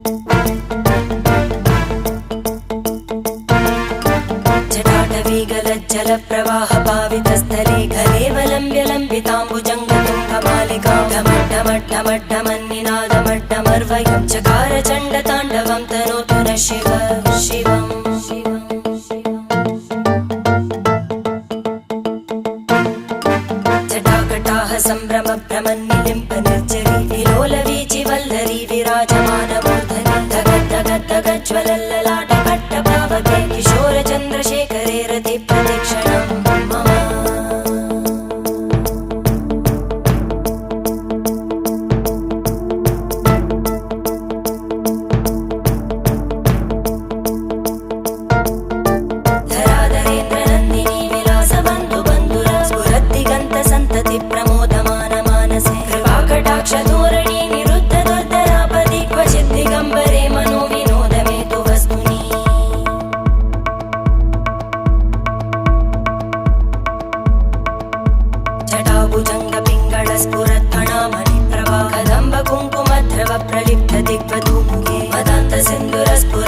जटाटवीगलज्जलप्रवाहपावितस्थले खलेवलम्ब्य लम्बिताम्बुजङ्गतुङ्गमालिकां ढमड्ढमड्ढमड्ढमन्निनादमड्ढमर्वयं चकार चण्डताण्डवं तनोतु नः शिव शिवम् जटाकटाह सम्भ्रमभ्रमन्निलिम्प निर्जरी विलोलवीचि वल्लरी विराजमानमूर्धनि धगद्धगद्धगज्ज्वलल्ललाटकट्टपावके किशोरचन्द्रशेखरे रतिप्रदक्षिणं मम धराधरेन्द्रनन्दिनी विलासबन्धुबन्धुर स्फुरद्दिगन्तसन्तति प्रमोदमान मानसे कृपाकटाक्षधोरणी निरुद्धदुर्धरापदि क्वचिद्दिगम्बरे मनोविनोदमेतु वस्तुनि जटाभुजङ्गपिङ्गळस्फुरत्फणामणिप्रभा कदम्बकुङ्कुमद्रव प्रलिप्त दिग्वधूमुखे मदान्तसिन्धुरस्फुर